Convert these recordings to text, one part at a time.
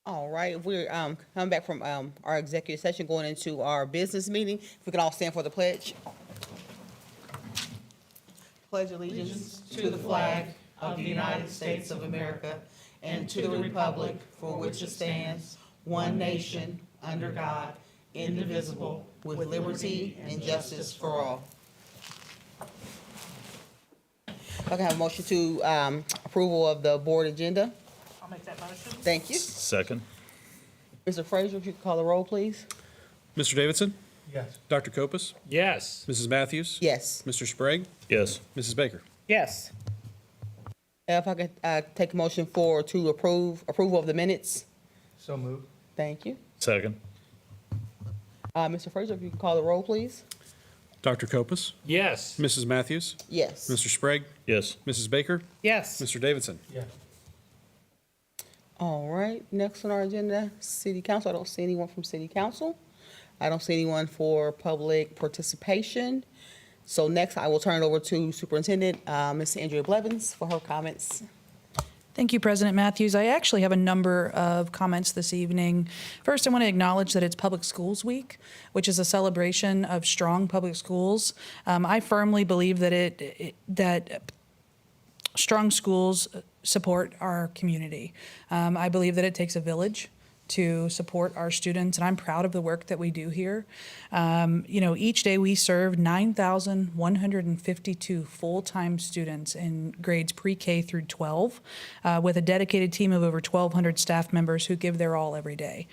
All right, we're coming back from our executive session, going into our business meeting. If we could all stand for the pledge. Pledge allegiance to the flag of the United States of America and to the republic for which it stands, one nation, under God, indivisible, with liberty and justice for all. If I can have a motion to approval of the board agenda. I'll make that motion. Thank you. Second. Mr. Frazier, if you could call the roll, please. Mr. Davidson? Yes. Dr. Kopus? Yes. Mrs. Matthews? Yes. Mr. Sprague? Yes. Mrs. Baker? Yes. If I could take a motion to approval of the minutes. So moved. Thank you. Second. Mr. Frazier, if you could call the roll, please. Dr. Kopus? Yes. Mrs. Matthews? Yes. Mr. Sprague? Yes. Mrs. Baker? Yes. Mr. Davidson? Yes. All right, next on our agenda, City Council. I don't see anyone from City Council. I don't see anyone for public participation. So next, I will turn it over to Superintendent, Ms. Andrea Blevins, for her comments. Thank you, President Matthews. I actually have a number of comments this evening. First, I want to acknowledge that it's Public Schools Week, which is a celebration of strong public schools. I firmly believe that that strong schools support our community. I believe that it takes a village to support our students, and I'm proud of the work that we do here. Each day we serve 9,152 full-time students in grades pre-K through 12, with a dedicated team of over 1,200 staff members who give their all every day.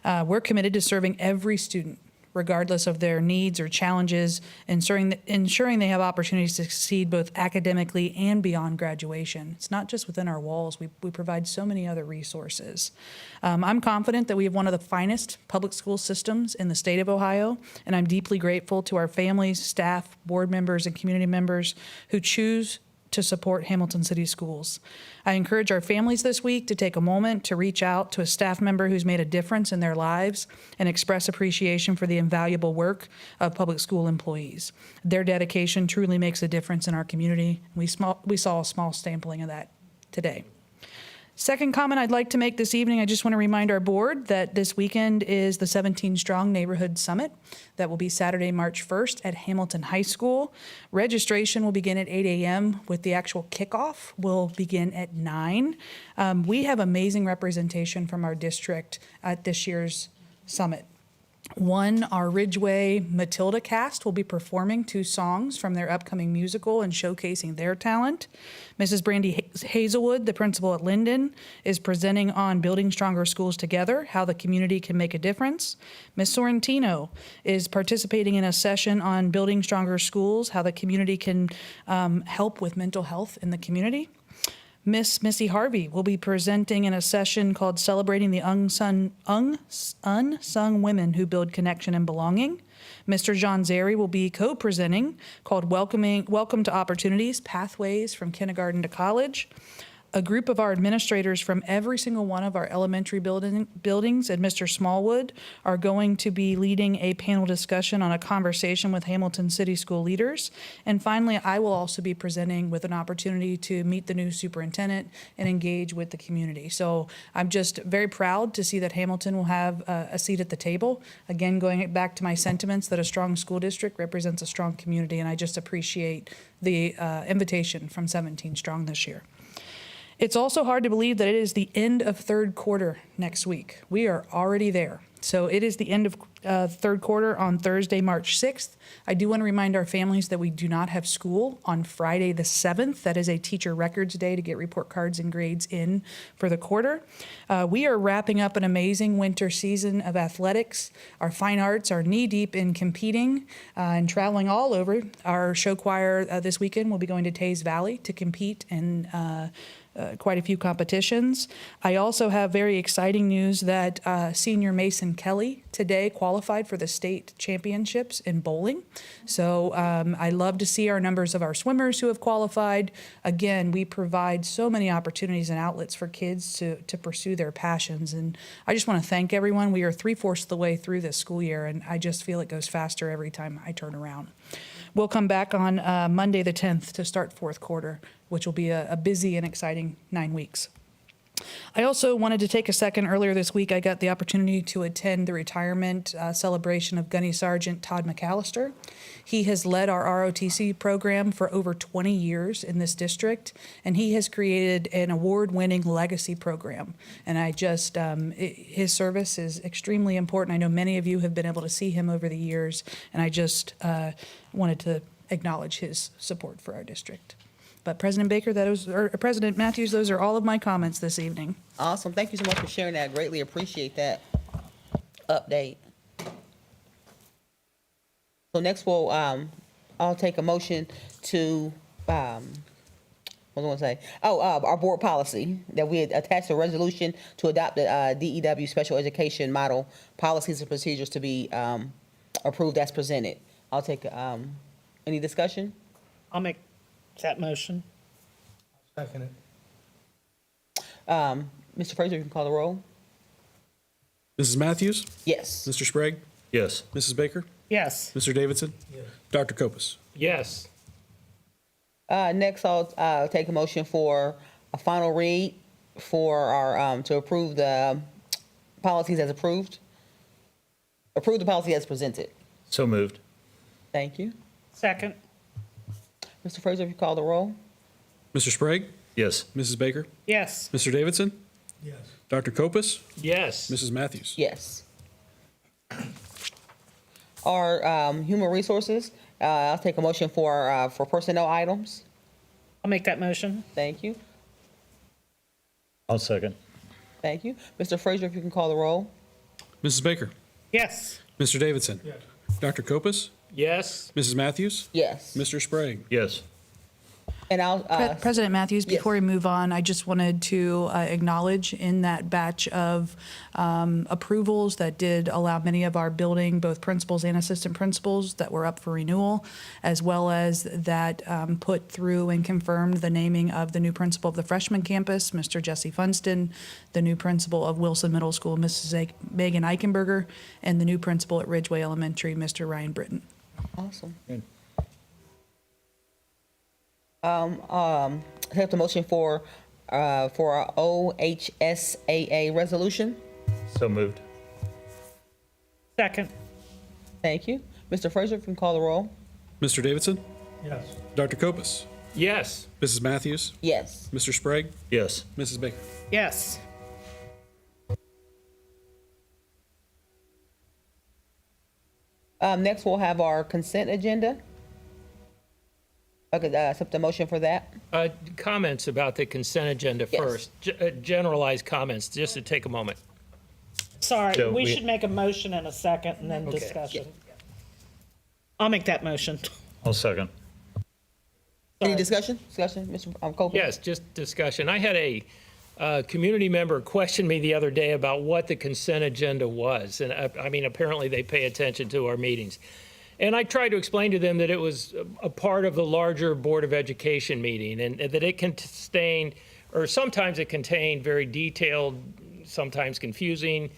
We're committed to serving every student, regardless of their needs or challenges, ensuring they have opportunities to succeed both academically and beyond graduation. It's not just within our walls. We provide so many other resources. I'm confident that we have one of the finest public school systems in the state of Ohio, and I'm deeply grateful to our families, staff, board members, and community members who choose to support Hamilton City Schools. I encourage our families this week to take a moment to reach out to a staff member who's made a difference in their lives and express appreciation for the invaluable work of public school employees. Their dedication truly makes a difference in our community. We saw a small sampling of that today. Second comment I'd like to make this evening, I just want to remind our board that this weekend is the 17 Strong Neighborhood Summit that will be Saturday, March 1st at Hamilton High School. Registration will begin at 8 a.m. with the actual kickoff will begin at 9. We have amazing representation from our district at this year's summit. One, our Ridgeway Matilda cast will be performing 2 songs from their upcoming musical and showcasing their talent. Mrs. Brandy Hazelwood, the principal at Linden, is presenting on Building Stronger Schools Together, how the community can make a difference. Ms. Sorrentino is participating in a session on Building Stronger Schools, how the community can help with mental health in the community. Miss Missy Harvey will be presenting in a session called Celebrating the Unsung Women Who Build Connection and Belonging. Mr. John Zeri will be co-presenting called Welcome to Opportunities, Pathways from Kindergarten to College. A group of our administrators from every single one of our elementary buildings and Mr. Smallwood are going to be leading a panel discussion on a conversation with Hamilton City School leaders. And finally, I will also be presenting with an opportunity to meet the new superintendent and engage with the community. So I'm just very proud to see that Hamilton will have a seat at the table. Again, going back to my sentiments that a strong school district represents a strong community, and I just appreciate the invitation from 17 Strong this year. It's also hard to believe that it is the end of third quarter next week. We are already there. So it is the end of third quarter on Thursday, March 6th. I do want to remind our families that we do not have school on Friday the 7th. That is a teacher records day to get report cards and grades in for the quarter. We are wrapping up an amazing winter season of athletics. Our fine arts are knee-deep in competing and traveling all over. Our show choir this weekend will be going to Taze Valley to compete in quite a few competitions. I also have very exciting news that senior Mason Kelly today qualified for the state championships in bowling. So I love to see our numbers of our swimmers who have qualified. Again, we provide so many opportunities and outlets for kids to pursue their passions. And I just want to thank everyone. We are 3/4 of the way through this school year, and I just feel it goes faster every time I turn around. We'll come back on Monday the 10th to start fourth quarter, which will be a busy and exciting 9 weeks. I also wanted to take a second. Earlier this week, I got the opportunity to attend the retirement celebration of Gunny Sergeant Todd McAllister. He has led our ROTC program for over 20 years in this district, and he has created an award-winning legacy program. And his service is extremely important. I know many of you have been able to see him over the years, and I just wanted to acknowledge his support for our district. But President Baker, President Matthews, those are all of my comments this evening. Awesome. Thank you so much for sharing that. Greatly appreciate that update. So next I'll take a motion to, what was I going to say? Our board policy, that we had attached a resolution to adopt the DEW special education model policies and procedures to be approved as presented. I'll take, any discussion? I'll make that motion. Second it. Mr. Fraser, you can call the roll. Mrs. Matthews? Yes. Mr. Sprague? Yes. Mrs. Baker? Yes. Mr. Davidson? Yes. Dr. Kopus? Yes. Next, I'll take a motion for a final read for our, to approve the policies as approved. Approve the policy as presented. So moved. Thank you. Second. Mr. Fraser, if you call the roll. Mr. Sprague? Yes. Mrs. Baker? Yes. Mr. Davidson? Yes. Dr. Kopus? Yes. Mrs. Matthews? Yes. Our human resources, I'll take a motion for personnel items. I'll make that motion. Thank you. I'll second. Thank you. Mr. Fraser, if you can call the roll. Mrs. Baker? Yes. Mr. Davidson? Yes. Dr. Kopus? Yes. Mrs. Matthews? Yes. Mr. Sprague? Yes. And I'll, President Matthews, yes. before we move on, I just wanted to acknowledge in that batch of approvals that did allow many of our building, both principals and assistant principals, that were up for renewal, as well as that put through and confirmed the naming of the new principal of the freshman campus, Mr. Jesse Funston, the new principal of Wilson Middle School, Mrs. Megan Eichenberger, and the new principal at Ridgeway Elementary, Mr. Ryan Britton. awesome. Good. I have the motion for our OHSAA resolution. So moved. Second. Thank you. Mr. Fraser, if you can call the roll. Mr. Davidson? Yes. Dr. Kopus? Yes. Mrs. Matthews? Yes. Mr. Sprague? Yes. Mrs. Baker? Yes. Next, we'll have our consent agenda. Okay, accept the motion for that. Comments about the consent agenda Yes. first. Generalized comments, just to take a moment. Sorry, So we we- should make a motion and a second and then Okay. discussion. I'll make that motion. I'll second. Any Sorry. discussion? Mr. Copeland? Yes, just discussion. I had a community member question me the other day about what the consent agenda was. And I mean, apparently they pay attention to our meetings. And I tried to explain to them that it was a part of the larger Board of Education meeting and that it contained, or sometimes it contained very detailed, sometimes confusing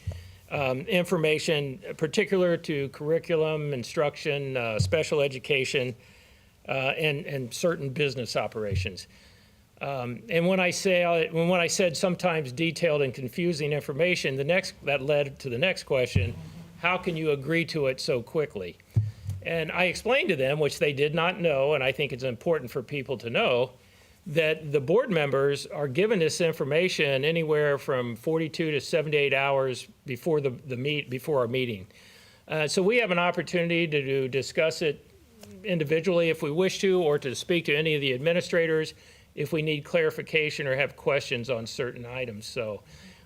information particular to curriculum, instruction, special education, and certain business operations. And when I said sometimes detailed and confusing information, that led to the next question: how can you agree to it so quickly? And I explained to them, which they did not know, and I think it's important for people to know, that the board members are given this information anywhere from 42 to 78 hours before before our meeting. So we have an opportunity to discuss it individually if we wish to, or to speak to any of the administrators if we need clarification or have questions on certain items. So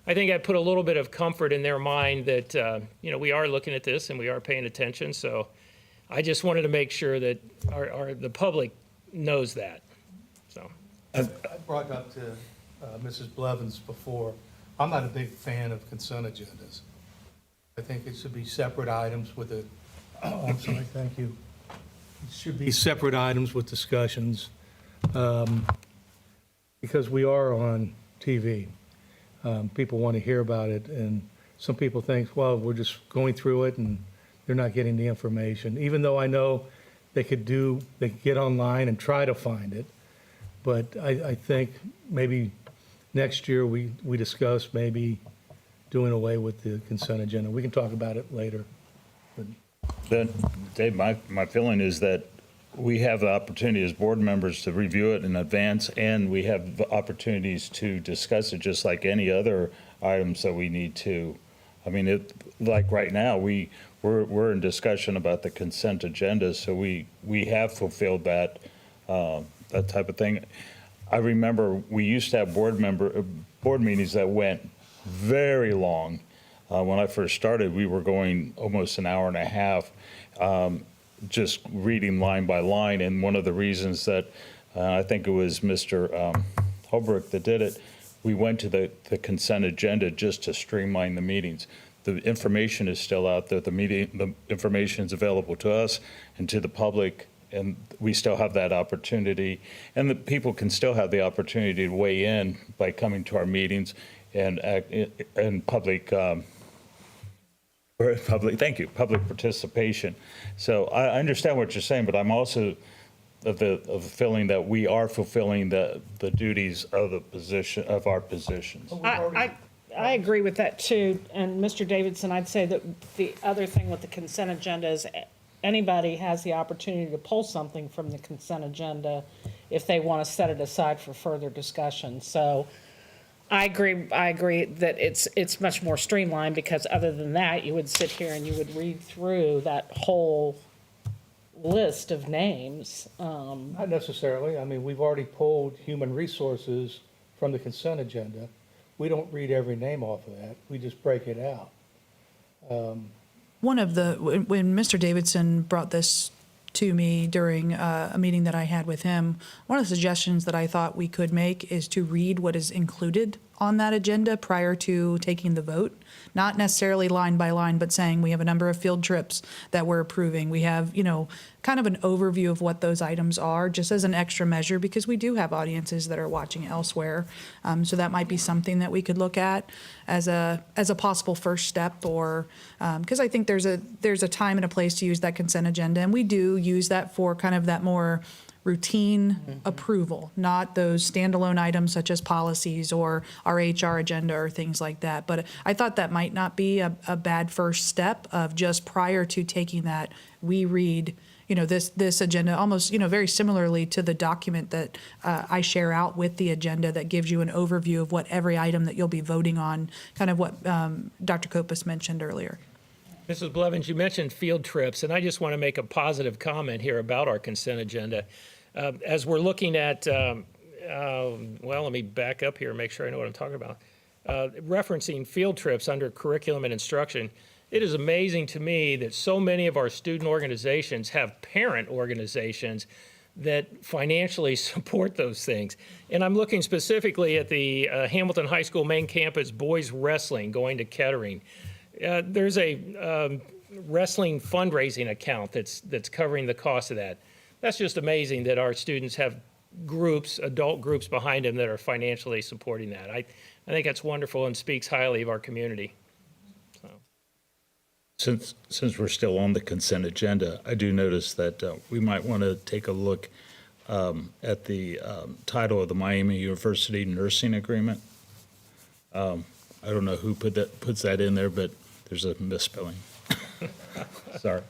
I think I put a little bit of comfort in their mind that we are looking at this and we are paying attention. So I just wanted to make sure that the public knows that. So I brought up to Mrs. Blevins before, I'm not a big fan of consent agendas. I think it should be separate items with I'm sorry, thank you. It should be separate items with discussions, because we are on TV. People want to hear about it, and some people think, well, we're just going through it and they're not getting the information, even though I know they could get online and try to find it. But I think maybe next year, we discuss maybe doing away with the consent agenda. We can talk about it later. But Then, Dave, my feeling is that we have the opportunity as board members to review it in advance, and we have the opportunities to discuss it just like any other items that we need to. I mean, like right now, we're in discussion about the consent agenda, so we have fulfilled that type of thing. I remember we used to have board meetings that went very long. When I first started, we were going almost an hour and a half, just reading line by line. And one of the reasons that I think it was Mr. Holbrook that did it, we went to the consent agenda just to streamline the meetings. The information is still out there. The information is available to us and to the public, and we still have that opportunity. And the people can still have the opportunity to weigh in by coming to our meetings and public public participation. So I understand what you're saying, but I'm also of the feeling that we are fulfilling the duties of our positions. I agree with that too. And Mr. Davidson, I'd say that the other thing with the consent agenda is anybody has the opportunity to pull something from the consent agenda if they want to set it aside for further discussion. So I agree that it's much more streamlined, because other than that, you would sit here and you would read through that whole list of names. not necessarily. I mean, we've already pulled human resources from the consent agenda. We don't read every name off of that. We just break it out. When Mr. Davidson brought this to me during a meeting that I had with him, one of the suggestions that I thought we could make is to read what is included on that agenda prior to taking the vote. Not necessarily line by line, but saying we have a number of field trips that we're approving. We have, kind of an overview of what those items are, just as an extra measure, because we do have audiences that are watching elsewhere. So that might be something that we could look at as a possible first step, or because I think there's a time and a place to use that consent agenda, and we do use that for kind of that more routine approval, not those standalone items such as policies or our HR agenda or things like that. But I thought that might not be a bad first step of just prior to taking that, we read, this agenda almost, very similarly to the document that I share out with the agenda that gives you an overview of what every item that you'll be voting on, kind of what Dr. Kopis mentioned earlier. Mrs. Blevins, you mentioned field trips, and I just want to make a positive comment here about our consent agenda. As we're looking at, let me back up here and make sure I know what I'm talking about. Referencing field trips under curriculum and instruction, it is amazing to me that so many of our student organizations have parent organizations that financially support those things. And I'm looking specifically at the Hamilton High School main campus boys wrestling going to Kettering. There's a wrestling fundraising account that's covering the cost of that. That's just amazing that our students have groups, adult groups behind them that are financially supporting that. I think that's wonderful and speaks highly of our community. Since we're still on the consent agenda, I do notice that we might want to take a look at the title of the Miami University nursing agreement. I don't know who puts that in there, but there's a misspelling. Sorry.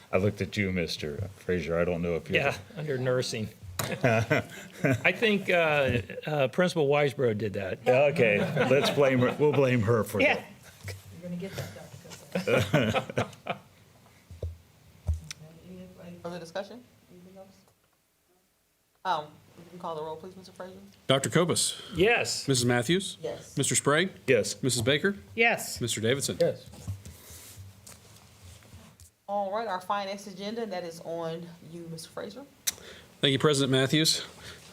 I looked at you, Mr. Frazier. I don't know if you're... Yeah, under nursing. I think Principal Weisbro did that. Okay, let's blame her. We'll blame her for Yeah. that. You're going to get that, Dr. Any further discussion? Anything else? You can call the roll, please, Mr. Frazier? Dr. Kopis, Yes. Mrs. Matthews, Yes. Mr. Sprague, Yes. Mrs. Baker, Yes. Mr. Davidson. Yes. All right, our finance agenda, that is on you, Mr. Frazier. Thank you, President Matthews.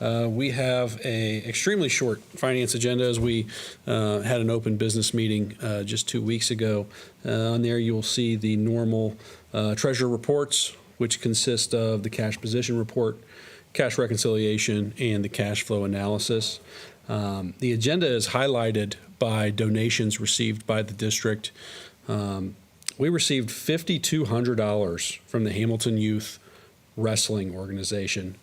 We have a extremely short finance agenda, as we had an open business meeting just 2 weeks ago. On there, you'll see the normal treasurer reports, which consist of the cash position report, cash reconciliation, and the cash flow analysis. The agenda is highlighted by donations received by the district. We received $5,200 from the Hamilton Youth Wrestling Organization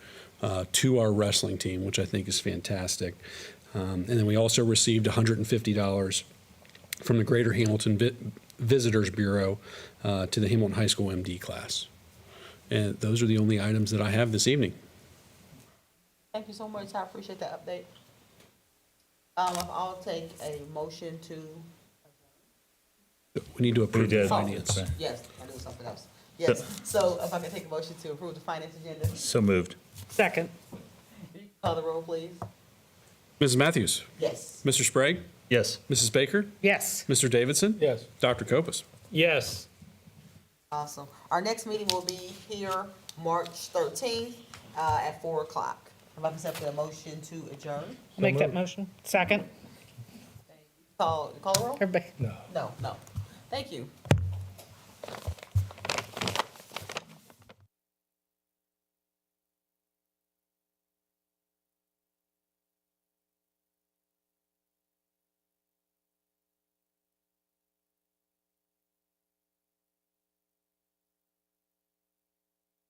to our wrestling team, which I think is fantastic. And then we also received $150 from the Greater Hamilton Visitors Bureau to the Hamilton High School MD class. And those are the only items that I have this evening. Thank you so much. I appreciate the update. I'll take a motion to, We need to approve the did. finance. Okay. yes, I do something else. Yes, so if I can take a motion to approve the finance agenda, So moved. Second. call the roll, please. Mrs. Matthews, Yes. Mr. Sprague, Yes. Mrs. Baker, Yes. Mr. Davidson. Yes. Dr. Kopus. Yes. Awesome. Our next meeting will be here March 13th at 4 o'clock. If I can accept a motion to adjourn, Make that motion. Second. call the roll? Everybody. No. No. Thank you.